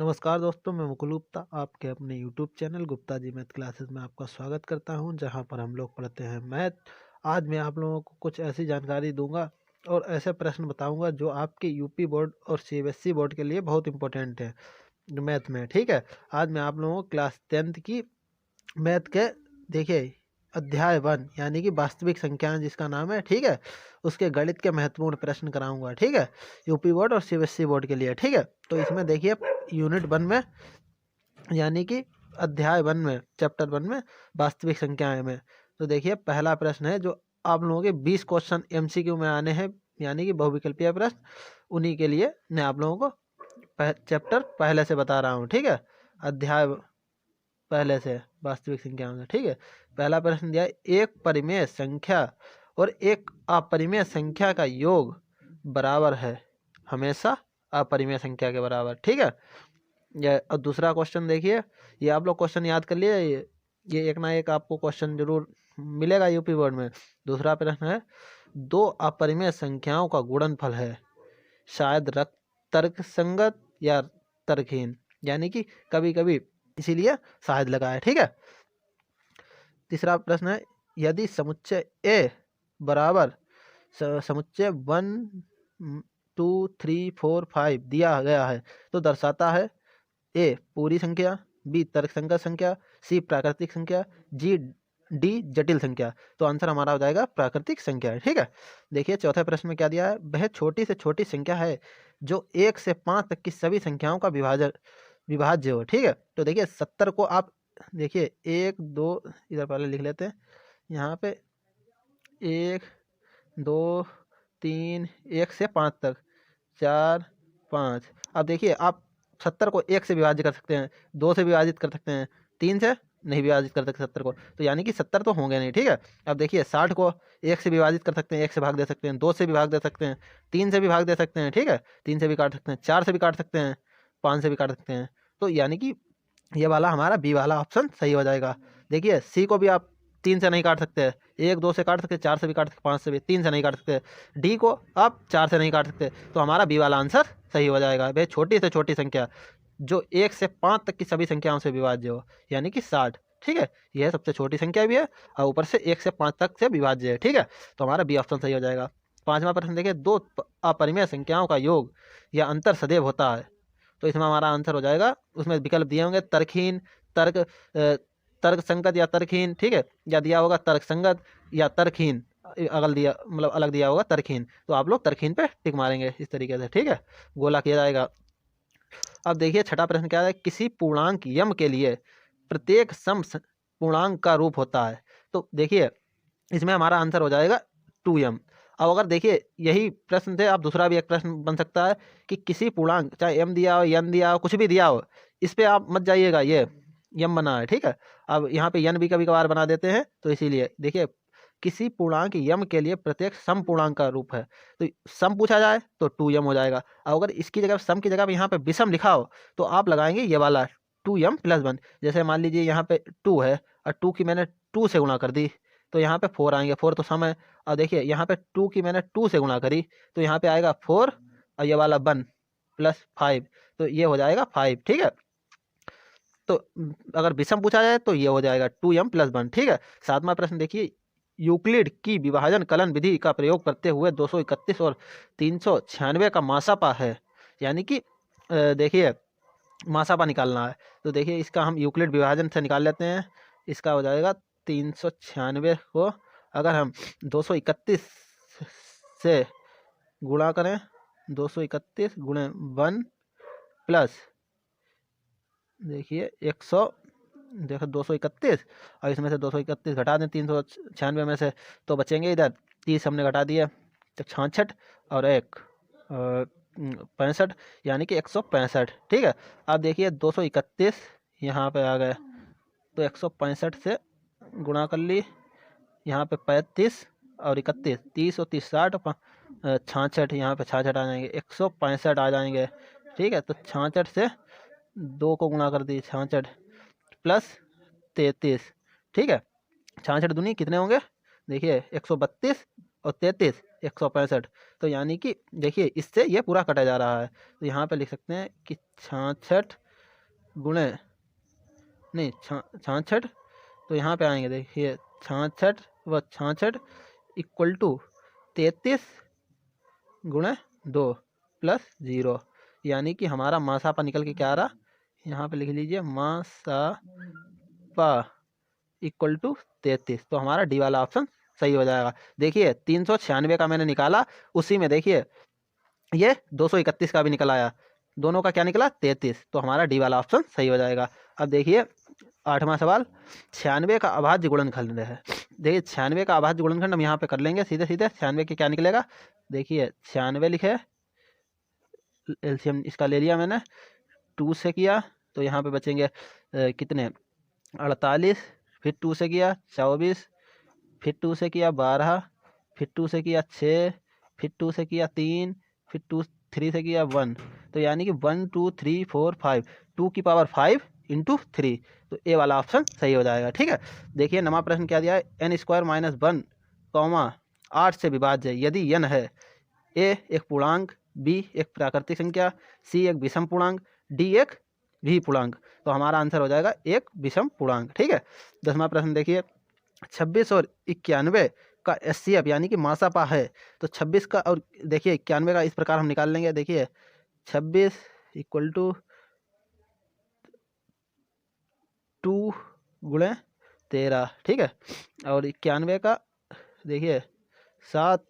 नमस्कार दोस्तों, मैं मुकुल गुप्ता आपके अपने YouTube channel Gupta ji math classes में आपका स्वागत करता हूं, जहां पर हम लोग पढ़ते हैं मैथ। आज मैं आप लोगों को कुछ ऐसी जानकारी दूंगा और ऐसे प्रश्न बताऊंगा जो आपके यूपी बोर्ड और सीबीएसई बोर्ड के लिए बहुत इंपॉर्टेंट है मैथ में। ठीक है, आज मैं आप लोगों को क्लास 10th की मैथ के देखिए अध्याय 1 यानी कि वास्तविक संख्याएं जिसका नाम है, ठीक है, उसके गणित के महत्वपूर्ण प्रश्न कराऊंगा। ठीक है, यूपी बोर्ड और सीबीएसई बोर्ड के लिए। ठीक है, तो इसमें देखिए यूनिट 1 में यानी कि अध्याय 1 में चैप्टर 1 में वास्तविक संख्याएं में, तो देखिए पहला प्रश्न है जो आप लोगों के 20 क्वेश्चन एमसीक्यू में आने हैं, यानी कि बहुविकल्पीय प्रश्न। उन्हीं के लिए मैं आप लोगों को चैप्टर पहले से बता रहा हूँ। ठीक है, अध्याय पहले से वास्तविक संख्याओं में। ठीक है, पहला प्रश्न दिया है, एक परिमेय संख्या और एक अपरिमेय संख्या का योग बराबर है, हमेशा अपरिमेय संख्या के बराबर। ठीक है, ये और दूसरा क्वेश्चन देखिए, ये आप लोग क्वेश्चन याद कर लिए, ये एक ना एक आपको क्वेश्चन जरूर मिलेगा यूपी बोर्ड में। दूसरा प्रश्न है, दो अपरिमेय संख्याओं का गुणनफल है, शायद तर्क संगत या तर्कहीन, यानी कि कभी कभी इसीलिए शायद लगा है। ठीक है, तीसरा प्रश्न है, यदि समुच्चय ए बराबर समुच्चय 1 2 3 4 5 दिया गया है तो दर्शाता है ए पूरी संख्या, बी तर्कसंगत संख्या, सी प्राकृतिक संख्या, डी जटिल संख्या। तो आंसर हमारा हो जाएगा प्राकृतिक संख्या। ठीक है, देखिए चौथे प्रश्न में क्या दिया है, वह छोटी से छोटी संख्या है जो 1 से 5 तक की सभी संख्याओं का विभाज्य हो। ठीक है, तो देखिए 70 को आप देखिए 1 2 इधर पहले लिख लेते हैं, यहाँ पे 1 2 3 1 से 5 तक 4 5। अब देखिए आप 70 को 1 से विभाजित कर सकते हैं, 2 से विभाजित कर सकते हैं, 3 से नहीं विभाजित कर सकते 70 को, तो यानी कि 70 तो होंगे नहीं। ठीक है, अब देखिए 60 को 1 से विभाजित कर सकते हैं, 1 से भाग दे सकते हैं, 2 से भी भाग दे सकते हैं, 3 से भी भाग दे सकते हैं। ठीक है, 3 से भी काट सकते हैं, 4 से भी काट सकते हैं, 5 से भी काट सकते हैं। तो यानी कि ये वाला हमारा बी वाला ऑप्शन सही हो जाएगा। देखिए सी को भी आप 3 से नहीं काट सकते, 1 2 से काट सकते, 4 से भी काट सकते, 5 से भी, 3 से नहीं काट सकते। डी को आप 4 से नहीं काट सकते, तो हमारा बी वाला आंसर सही हो जाएगा। भाई छोटी से छोटी संख्या जो 1 से 5 तक की सभी संख्याओं से विभाज्य हो, यानी कि 60। ठीक है, यह सबसे छोटी संख्या भी है और ऊपर से 1 से 5 तक से विभाज्य है। ठीक है, तो हमारा बी ऑप्शन सही हो जाएगा। पांचवा प्रश्न देखिए, दो अपरिमेय संख्याओं का योग या अंतर सदैव होता है, तो इसमें हमारा आंसर हो जाएगा, उसमें विकल्प दिए होंगे तर्कहीन, तर्क तर्क संगत या तर्कहीन। ठीक है, या दिया होगा तर्क संगत या तर्कहीन, अगल दिया मतलब अलग दिया होगा तर्कहीन, तो आप लोग तर्कहीन पे टिक मारेंगे इस तरीके से। ठीक है, गोला किया जाएगा। अब देखिए छठा प्रश्न क्या है, किसी पूर्णांक यम के लिए प्रत्येक सम पूर्णांक का रूप होता है, तो देखिए इसमें हमारा आंसर हो जाएगा 2m। अब अगर देखिए यही प्रश्न थे, आप दूसरा भी एक प्रश्न बन सकता है कि किसी पूर्णांक, चाहे m दिया हो, n दिया हो, कुछ भी दिया हो, इस पे आप मत जाइएगा, ये m बना है। ठीक है, अब यहाँ पे n भी कभी कभार बना देते हैं, तो इसीलिए देखिए किसी पूर्णांक यम के लिए प्रत्येक सम पूर्णांक का रूप है, तो सम पूछा जाए तो 2m हो जाएगा। और अगर इसकी जगह सम की जगह पे यहाँ पे विषम लिखा हो तो आप लगाएंगे ये वाला 2m+1। जैसे मान लीजिए यहाँ पे 2 है और 2 की मैंने 2 से गुणा कर दी, तो यहाँ पे 4 आएंगे, 4 तो सम है। और देखिए यहाँ पे 2 की मैंने 2 से गुणा करी, तो यहाँ पे आएगा 4 और ये वाला 1 + 5, तो ये हो जाएगा 5। ठीक है, तो अगर विषम पूछा जाए तो ये हो जाएगा 2m+1। ठीक है, सातवां प्रश्न देखिए, यूक्लिड की विभाजन कलन विधि का प्रयोग करते हुए 231 और 396 का मासापा है, यानी कि देखिए मासापा निकालना है, तो देखिए इसका हम यूक्लिड विभाजन से निकाल लेते हैं। इसका हो जाएगा 396 को अगर हम 231 से गुणा करें, 231 गुणे 1 प्लस देखिए 100, देखो 231 और इसमें से 231 घटा दें 396 में से, तो बचेंगे इधर 30 हमने घटा दिया, तो 66 और 1 65, यानी कि 165। ठीक है, अब देखिए 231 यहाँ पे आ गए, तो 165 से गुणा कर ली, यहाँ पे 35 और 31, 30 और 30 60, 66, यहाँ पे 66 आ जाएंगे, 165 आ जाएंगे। ठीक है, तो 66 से 2 को गुणा कर दी, 66 + 33। ठीक है, 66 दूनी कितने होंगे, देखिए 132 और 33 165, तो यानी कि देखिए इससे ये पूरा कटा जा रहा है, तो यहाँ पे लिख सकते हैं कि 66 गुणे नहीं 66, तो यहाँ पे आएंगे देखिए 66 व 66 इक्वल टू 33 गुणे 2 प्लस 0, यानी कि हमारा मासापा निकल के क्या आ रहा, यहाँ पे लिख लीजिए मासापा इक्वल टू 33। तो हमारा डी वाला ऑप्शन सही हो जाएगा। देखिए 396 का मैंने निकाला, उसी में देखिए ये 231 का भी निकल आया, दोनों का क्या निकला 33, तो हमारा डी वाला ऑप्शन सही हो जाएगा। अब देखिए 8वां सवाल, 96 का अभाज्य गुणनखंड है। देखिए 96 का अभाज्य गुणनखंड हम यहाँ पे कर लेंगे सीधे सीधे। 96 के क्या निकलेगा, देखिए 96 लिखे, एलसीएम इसका ले लिया मैंने, 2 से किया तो यहाँ पे बचेंगे कितने 48, फिर 2 से किया 24, फिर 2 से किया 12, फिर 2 से किया 6, फिर 2 से किया 3, फिर 3 से किया 1, तो यानी कि 1 2 3 4 5, 2 की पावर 5 इंटू 3, तो ए वाला ऑप्शन सही हो जाएगा। ठीक है, देखिए नवा प्रश्न क्या दिया है, n स्क्वायर माइनस 1 8 से विभाज्य यदि n है, ए एक पूर्णांक, बी एक प्राकृतिक संख्या, सी एक विषम पूर्णांक, डी एक भी पूर्णांक, तो हमारा आंसर हो जाएगा एक विषम पूर्णांक। ठीक है, 10वां प्रश्न देखिए, 26 और 91 का एचसीएफ यानी कि मासापा है, तो 26 का और देखिए 91 का इस प्रकार हम निकाल लेंगे। देखिए 26 इक्वल टू 2 गुणे 13, ठीक है, और 91 का देखिए 7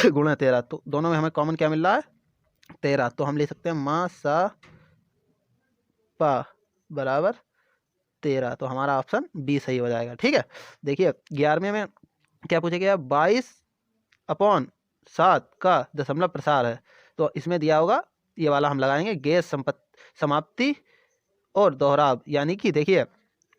गुणे 13, तो दोनों में हमें कॉमन क्या मिल रहा है 13, तो हम ले सकते हैं मासापा बराबर 13, तो हमारा ऑप्शन बी सही हो जाएगा। ठीक है, देखिए 11वें में क्या पूछा गया, 22/7 का दशमलव प्रसार है, तो इसमें दिया होगा ये वाला हम लगाएंगे गैस समाप्ति और दोहराव, यानी कि देखिए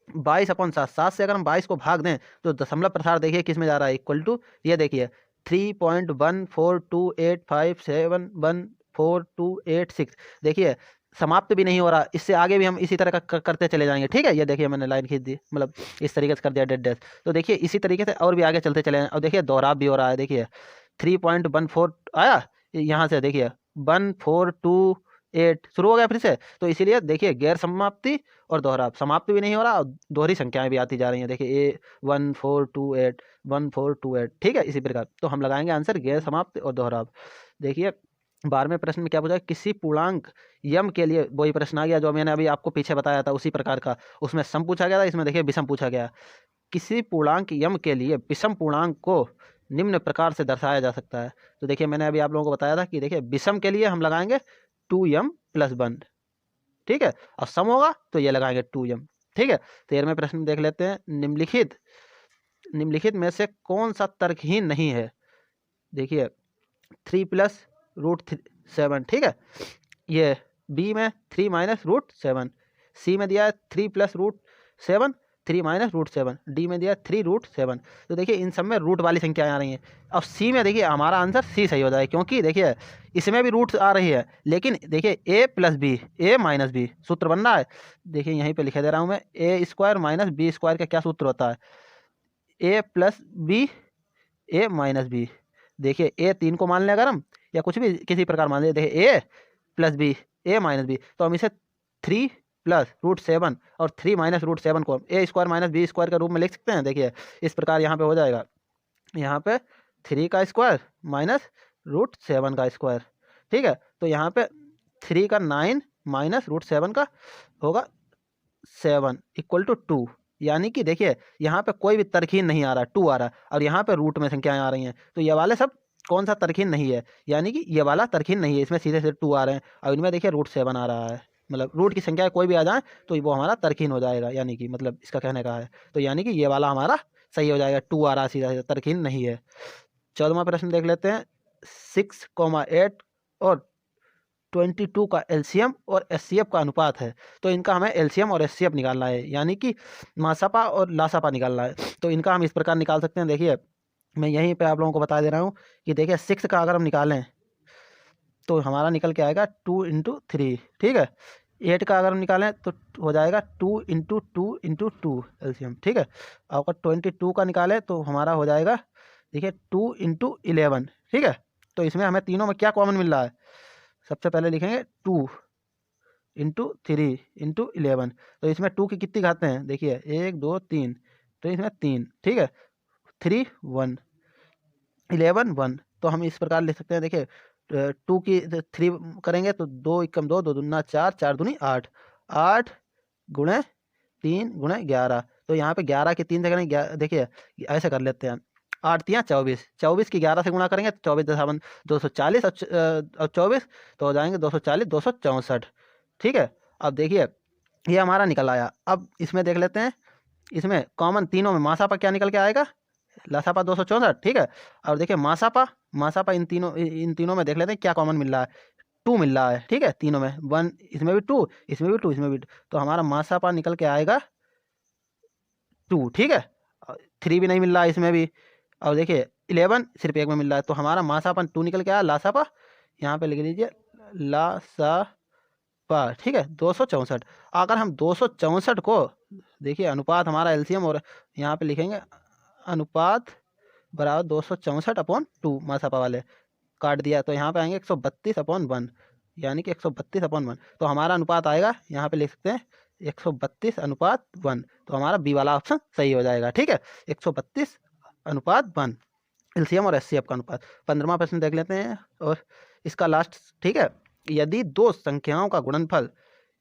22/7, 7 से अगर हम 22 को भाग दें तो दशमलव प्रसार देखिए किस में जा रहा है, इक्वल टू ये देखिए 3.14285714286, देखिए समाप्त भी नहीं हो रहा, इससे आगे भी हम इसी तरह का करते चले जाएंगे। ठीक है, ये देखिए मैंने लाइन खींच दी, मतलब इस तरीके से कर दिया डेड डैश, तो देखिए इसी तरीके से और भी आगे चलते चले जाएं। और देखिए दोहराव भी हो रहा है, देखिए 3.14 आया, यहाँ से देखिए 1428 शुरू हो गया फिर से, तो इसीलिए देखिए गैर समाप्ति और दोहराव, समाप्ति भी नहीं हो रहा और दोहरी संख्याएं भी आती जा रही हैं, देखिए A1428 1428, ठीक है, इसी प्रकार तो हम लगाएंगे आंसर गैर समाप्ति और दोहराव। देखिए 12वें प्रश्न में क्या पूछा है, किसी पूर्णांक यम के लिए वही प्रश्न आ गया जो मैंने अभी आपको पीछे बताया था उसी प्रकार का, उसमें सम पूछा गया था, इसमें देखिए विषम पूछा गया। किसी पूर्णांक यम के लिए विषम पूर्णांक को निम्न प्रकार से दर्शाया जा सकता है, तो देखिए मैंने अभी आप लोगों को बताया था कि देखिए विषम के लिए हम लगाएंगे 2m + 1, ठीक है, और सम होगा तो ये लगाएंगे 2m। ठीक है, 13वें प्रश्न में देख लेते हैं, निम्नलिखित में से कौन सा तर्कहीन नहीं है, देखिए 3 + √7, ठीक है, ये बी में 3 - √7, सी में दिया है 3 + √7 3 - √7, डी में दिया है 3 √7, तो देखिए इन सब में रूट वाली संख्याएं आ रही हैं। अब सी में देखिए हमारा आंसर सी सही हो जाए, क्योंकि देखिए इसमें भी रूट आ रही है, लेकिन देखिए a + b a - b सूत्र बन रहा है, देखिए यहीं पे लिखे दे रहा हूँ मैं, a² - b² का क्या सूत्र होता है, a + b a - b, देखिए a 3 को मान लें अगर हम, या कुछ भी किसी प्रकार मान लें, देखिए a + b a - b, तो हम इसे 3 + √7 और 3 - √7 को a² - b² के रूप में लिख सकते हैं। देखिए इस प्रकार यहाँ पे हो जाएगा, यहाँ पे 3 का स्क्वायर - √7 का स्क्वायर, ठीक है, तो यहाँ पे 3 का 9 - √7 का होगा 7 = 2, यानी कि देखिए यहाँ पे कोई भी तरकीन नहीं आ रहा, 2 आ रहा है, और यहाँ पे रूट में संख्याएं आ रही हैं, तो ये वाले सब कौन सा तरकीन नहीं है, यानी कि ये वाला तरकीन नहीं है, इसमें सीधे सीधे 2 आ रहे हैं, और इनमें देखिए √7 आ रहा है, मतलब रूट की संख्या कोई भी आ जाए तो वो हमारा तरकीन हो जाएगा, यानी कि मतलब इसका कहने का है, तो यानी कि ये वाला हमारा सही हो जाएगा, 2 आ रहा है सीधा सीधा, तरकीन नहीं है। 14वां प्रश्न देख लेते हैं, 6,8 और 22 का एलसीएम और एचसीएफ का अनुपात है, तो इनका हमें एलसीएम और एचसीएफ निकालना है, यानी कि मासापा और लासापा निकालना है, तो इनका हम इस प्रकार निकाल सकते हैं। देखिए मैं यहीं पे आप लोगों को बता दे रहा हूँ कि देखिए 6 का अगर हम निकालें तो हमारा निकल के आएगा 2 × 3, ठीक है, 8 का अगर हम निकालें तो हो जाएगा 2 × 2 × 2 एलसीएम, ठीक है, और अगर 22 का निकालें तो हमारा हो जाएगा देखिए 2 × 11, ठीक है, तो इसमें हमें तीनों में क्या कॉमन मिल रहा है, सबसे पहले लिखेंगे 2, इंटू 3 इंटू 11। तो इसमें 2 की कितनी घातें हैं, देखिए 1 2 3, तो इसमें 3, ठीक है, 3 1 11 1। तो हम इस प्रकार लिख सकते हैं, देखिए 2 की 3 करेंगे तो 2 एकम 2, 2 दूना 4, 4 दूनी 8, 8 गुणे 3 गुणे 11। तो यहाँ पे 11 की 3 जगह देखिए ऐसे कर लेते हैं, 8 तियाँ 24, 24 की 11 से गुणा करेंगे तो 24 दशावन 240 और 24 तो हो जाएंगे 240 264, ठीक है। अब देखिए ये हमारा निकल आया। अब इसमें देख लेते हैं, इसमें कॉमन तीनों में मासापा क्या निकल के आएगा, लसापा 264, ठीक है। और देखिए मासापा, मासापा इन तीनों में देख लेते हैं क्या कॉमन मिल रहा है, 2 मिल रहा है, ठीक है, तीनों में 1, इसमें भी 2, इसमें भी 2, इसमें भी 2, तो हमारा मासापा निकल के आएगा 2, ठीक है। 3 भी नहीं मिल रहा है इसमें भी। और देखिए 11 सिर्फ एक में मिल रहा है, तो हमारा मासापा 2 निकल के आया, लासापा यहाँ पे लिख लीजिए लासापा, ठीक है 264। अगर हम 264 को देखिए अनुपात हमारा एलसीएम और यहाँ पे लिखेंगे अनुपात बराबर 264/2, मासापा वाले काट दिया तो यहाँ पे आएंगे 132/1, यानी कि 132/1। तो हमारा अनुपात आएगा, यहाँ पे लिख सकते हैं 132/1। तो हमारा बी वाला ऑप्शन सही हो जाएगा, ठीक है, 132/1 एलसीएम और एचसीएफ का अनुपात। 15वां प्रश्न देख लेते हैं और इसका लास्ट, ठीक है। यदि दो संख्याओं का गुणनफल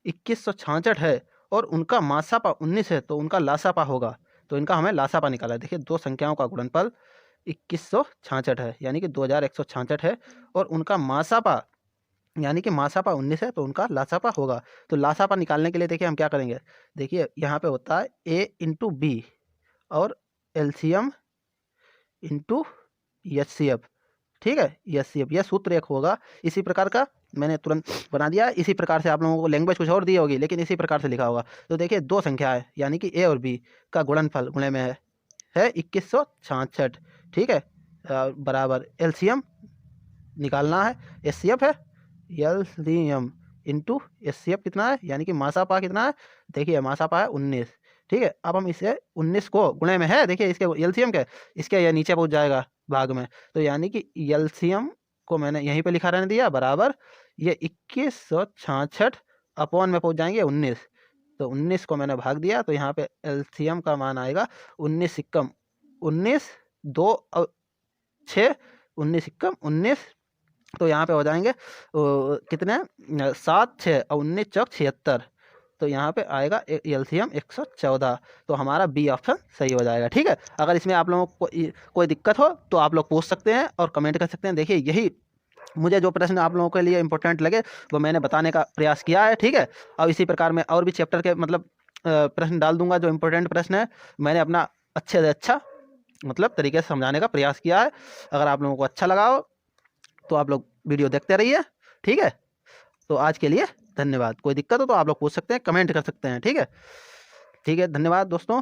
2166 है और उनका मासापा 19 है तो उनका लासापा होगा। तो इनका हमें लासापा निकाला है। देखिए दो संख्याओं का गुणनफल 2166 है, यानी कि 2166 है, और उनका मासापा यानी कि मासापा 19 है, तो उनका लासापा होगा। तो लासापा निकालने के लिए देखिए हम क्या करेंगे, देखिए यहाँ पे होता है ए इंटू बी और एलसीएम इंटू एचसीएफ, ठीक है, एचसीएफ, यह सूत्र एक होगा। इसी प्रकार का मैंने तुरंत बना दिया। इसी प्रकार से आप लोगों को लैंग्वेज कुछ और दी होगी, लेकिन इसी प्रकार से लिखा होगा। तो देखिए दो संख्या है, यानी कि ए और बी का गुणनफल गुणे में है 2166, ठीक है, बराबर एलसीएम निकालना है, एचसीएफ है, एलसीएम इंटू एचसीएफ कितना है, यानी कि मासापा कितना है, देखिए मासापा है 19, ठीक है। अब हम इसे 19 को गुणे में है, देखिए इसके एलसीएम के, इसके यह नीचे पहुंच जाएगा भाग में, तो यानी कि एलसीएम को मैंने यहीं पे लिखा रहने दिया बराबर ये 2166 अपॉन में पहुंच जाएंगे 19, तो 19 को मैंने भाग दिया, तो यहाँ पे एलसीएम का मान आएगा 19 सिक्कम 19 2 और 6, 19 सिक्कम 19, तो यहाँ पे हो जाएंगे कितने 7 6 और 19 चौक 76, तो यहाँ पे आएगा एलसीएम 114। तो हमारा बी ऑप्शन सही हो जाएगा, ठीक है। अगर इसमें आप लोगों को कोई दिक्कत हो तो आप लोग पूछ सकते हैं और कमेंट कर सकते हैं। देखिए यही मुझे जो प्रश्न आप लोगों के लिए इंपॉर्टेंट लगे वो मैंने बताने का प्रयास किया है, ठीक है। और इसी प्रकार मैं और भी चैप्टर के मतलब प्रश्न डाल दूंगा जो इंपॉर्टेंट प्रश्न है। मैंने अपना अच्छे से अच्छा मतलब तरीके से समझाने का प्रयास किया है। अगर आप लोगों को अच्छा लगा हो तो आप लोग वीडियो देखते रहिए, ठीक है। तो आज के लिए धन्यवाद। कोई दिक्कत हो तो आप लोग पूछ सकते हैं, कमेंट कर सकते हैं, ठीक है। ठीक है, धन्यवाद दोस्तों।